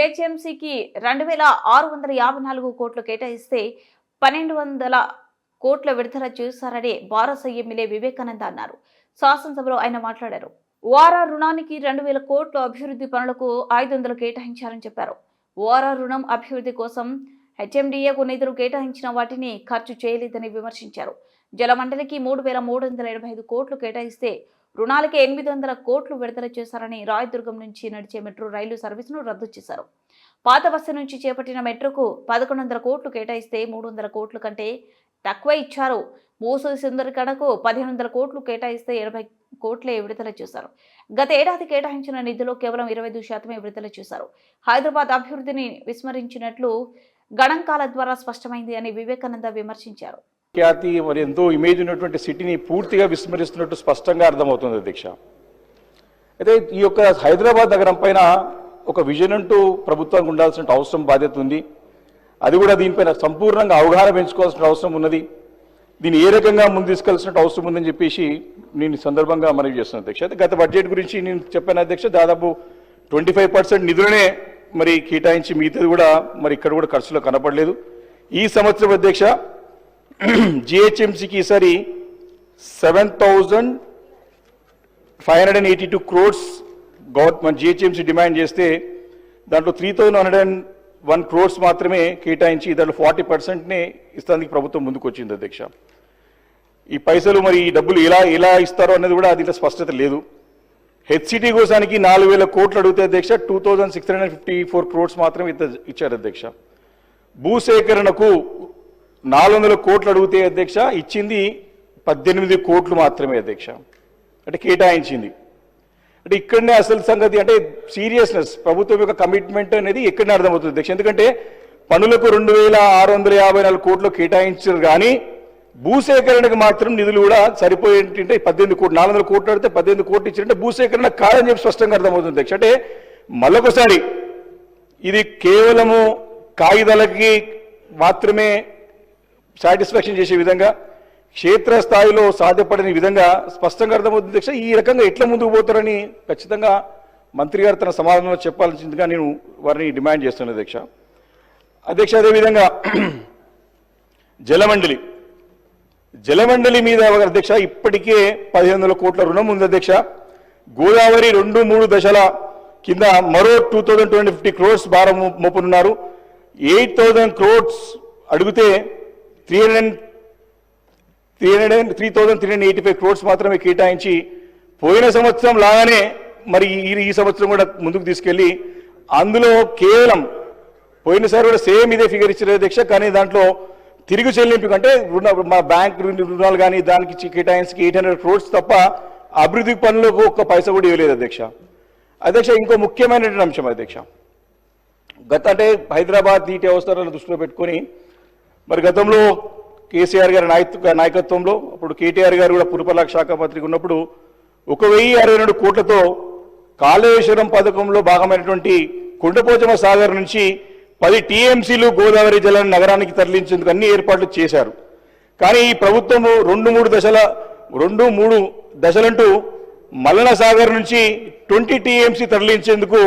జీహెచ్ఎంసీకి 2654 కోట్లు కేటాయిస్తే 1200 కోట్ల విడుదల చేశారని బారస ఎమ్మెల్యే వివేకానంద అన్నారు. శాసనసభలో ఆయన మాట్లాడారు. ఓఆర్ఆర్ రుణానికి 2000 కోట్ల అభివృద్ధి పనులకు 500 కేటాయించారని చెప్పారు. ఓఆర్ఆర్ రుణం అభివృద్ధి కోసం హెచ్ఎండిఏకు నిధులు కేటాయించిన వాటిని ఖర్చు చేయలేదని విమర్శించారు. జలమండలికి 3385 కోట్లు కేటాయిస్తే రుణాలకి 800 కోట్లు విడుదల చేశారని, రాయదుర్గం నుంచి నడిచే మెట్రో రైలు సర్వీసును రద్దు చేశారు. పాత బస్సు నుంచి చేపట్టిన మెట్రోకు 1100 కోట్లు కేటాయిస్తే 300 కోట్ల కంటే తక్కువ ఇచ్చారు. మూసీ సుందరీకరణకు 1500 కోట్లు కేటాయిస్తే 80 కోట్లే విడుదల చేశారు. గత ఏడాది కేటాయించిన నిధులు కేవలం 25% విడుదల చేశారు. హైదరాబాద్ అభివృద్ధిని విస్మరించినట్లు గణాంకాల ద్వారా స్పష్టమైంది అని వివేకానంద విమర్శించారు. ఖ్యాతి మరి ఎంతో ఇమేజ్ ఉన్నటువంటి సిటీని పూర్తిగా విస్మరిస్తున్నట్టు స్పష్టంగా అర్థమవుతుంది అధ్యక్ష. అయితే ఈ యొక్క హైదరాబాద్ నగరం పైన ఒక విజన్ అంటూ ప్రభుత్వానికి ఉండాల్సిన అవసరం, బాధ్యత ఉంది. అది కూడా దీనిపైన సంపూర్ణంగా అవగాహన పెంచుకోవాల్సిన అవసరం ఉన్నది. దీన్ని ఏ రకంగా ముందు తీసుకెళ్లాల్సిన అవసరం ఉందని చెప్పేసి నేను సందర్భంగా మనవి చేస్తున్నాను అధ్యక్ష. అయితే గత బడ్జెట్ గురించి నేను చెప్పాను అధ్యక్ష, దాదాపు 25% నిధులనే మరి కేటాయించి మిగతాది కూడా మరి ఇక్కడ కూడా ఖర్చులో కనపడలేదు. ఈ సంవత్సరం అధ్యక్ష జిహెచ్ఎంసీకి ఈసారి 7582 క్రోడ్స్ గవర్నమెంట్ జిహెచ్ఎంసీ డిమాండ్ చేస్తే దాంట్లో 3101 క్రోడ్స్ మాత్రమే కేటాయించి దాంట్లో 40%నే ఇస్తానికి ప్రభుత్వం ముందుకు వచ్చింది అధ్యక్ష. ఈ పైసలు మరి ఈ డబ్బులు ఎలా ఇస్తారో అనేది కూడా దీంట్లో స్పష్టత లేదు. హెచ్సిటీ కోసానికి 4000 కోట్లు అడిగితే అధ్యక్ష 2654 క్రోడ్స్ మాత్రమే ఇచ్చారు అధ్యక్ష. భూసేకరణకు 400 కోట్లు అడిగితే అధ్యక్ష ఇచ్చింది 18 కోట్లు మాత్రమే అధ్యక్ష, అంటే కేటాయించింది. అంటే ఇక్కడనే అసలు సంగతి, అంటే సీరియస్నెస్ ప్రభుత్వం యొక్క కమిట్మెంట్ అనేది ఇక్కడనే అర్థమవుతుంది అధ్యక్ష. ఎందుకంటే పనులకు 2654 కోట్లు కేటాయించారు కానీ భూసేకరణకు మాత్రం నిధులు కూడా సరిపోయేంటే 18 కోట్లు, 400 కోట్లు అడితే 18 కోట్లు ఇచ్చారంటే భూసేకరణ కాదని చెప్పి స్పష్టంగా అర్థమవుతుంది అధ్యక్ష. అంటే మళ్ళొకసారి ఇది కేవలము కాగిదాలకి మాత్రమే సాటిస్ఫాక్షన్ చేసే విధంగా, క్షేత్రస్థాయిలో సాధ్యపడని విధంగా స్పష్టంగా అర్థమవుతుంది అధ్యక్ష. ఈ రకంగా ఎట్లా ముందుకు పోతారని ఖచ్చితంగా మంత్రి గారు తన సమాధానంలో చెప్పాల్సిందిగా నేను వారిని డిమాండ్ చేస్తున్నాను అధ్యక్ష. అదేవిధంగా జలమండలి మీద అధ్యక్ష ఇప్పటికే 1500 కోట్ల రుణం ఉంది అధ్యక్ష. గోదావరి 2-3 దశల కింద మరో 2250 క్రోడ్స్ భారం మోపనున్నారు. 8000 క్రోడ్స్ అడిగితే 3385 క్రోడ్స్ మాత్రమే కేటాయించి పోయిన సంవత్సరం లాగానే మరి ఈ సంవత్సరం కూడా ముందుకు తీసుకెళ్లి అందులో కేవలం పోయినసారి కూడా సేమ్ ఇదే ఫిగర్ ఇచ్చారు అధ్యక్ష. కానీ దాంట్లో తిరిగి చెల్లింపు అంటే మా బ్యాంక్ రుణాలు కానీ దానికి కేటాయించి 800 క్రోడ్స్ తప్ప అభివృద్ధి పనులకు ఒక్క పైసా కూడా ఇవ్వలేదు అధ్యక్ష. ఇంకో ముఖ్యమైనటువంటి అంశం అధ్యక్ష, అంటే హైదరాబాద్ నీటి అవసరాలను దృష్టిలో పెట్టుకొని మరి గతంలో కేసీఆర్ గారి నాయకత్వంలో అప్పుడు కేటీఆర్ గారు కూడా పురపాలక శాఖ మంత్రిగా ఉన్నప్పుడు 1062 కోట్లతో కాళేశ్వరం పథకంలో భాగమైనటువంటి కొండపోచమ్మ సాగర్ నుంచి 10 టీఎంసీలు గోదావరి జలాన్ని నగరానికి తరలించేందుకు అన్ని ఏర్పాట్లు చేశారు. కానీ ఈ ప్రభుత్వము 2-3 దశలంటూ మల్లన సాగర్ నుంచి 20 టీఎంసీ తరలించేందుకు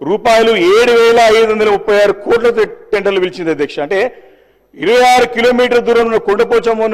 రూపాయలు 7536 కోట్ల టెండర్లు పిలిచింది అధ్యక్ష. అంటే 26 కిలోమీటర్ల దూరంలో కొండపోచమ్మ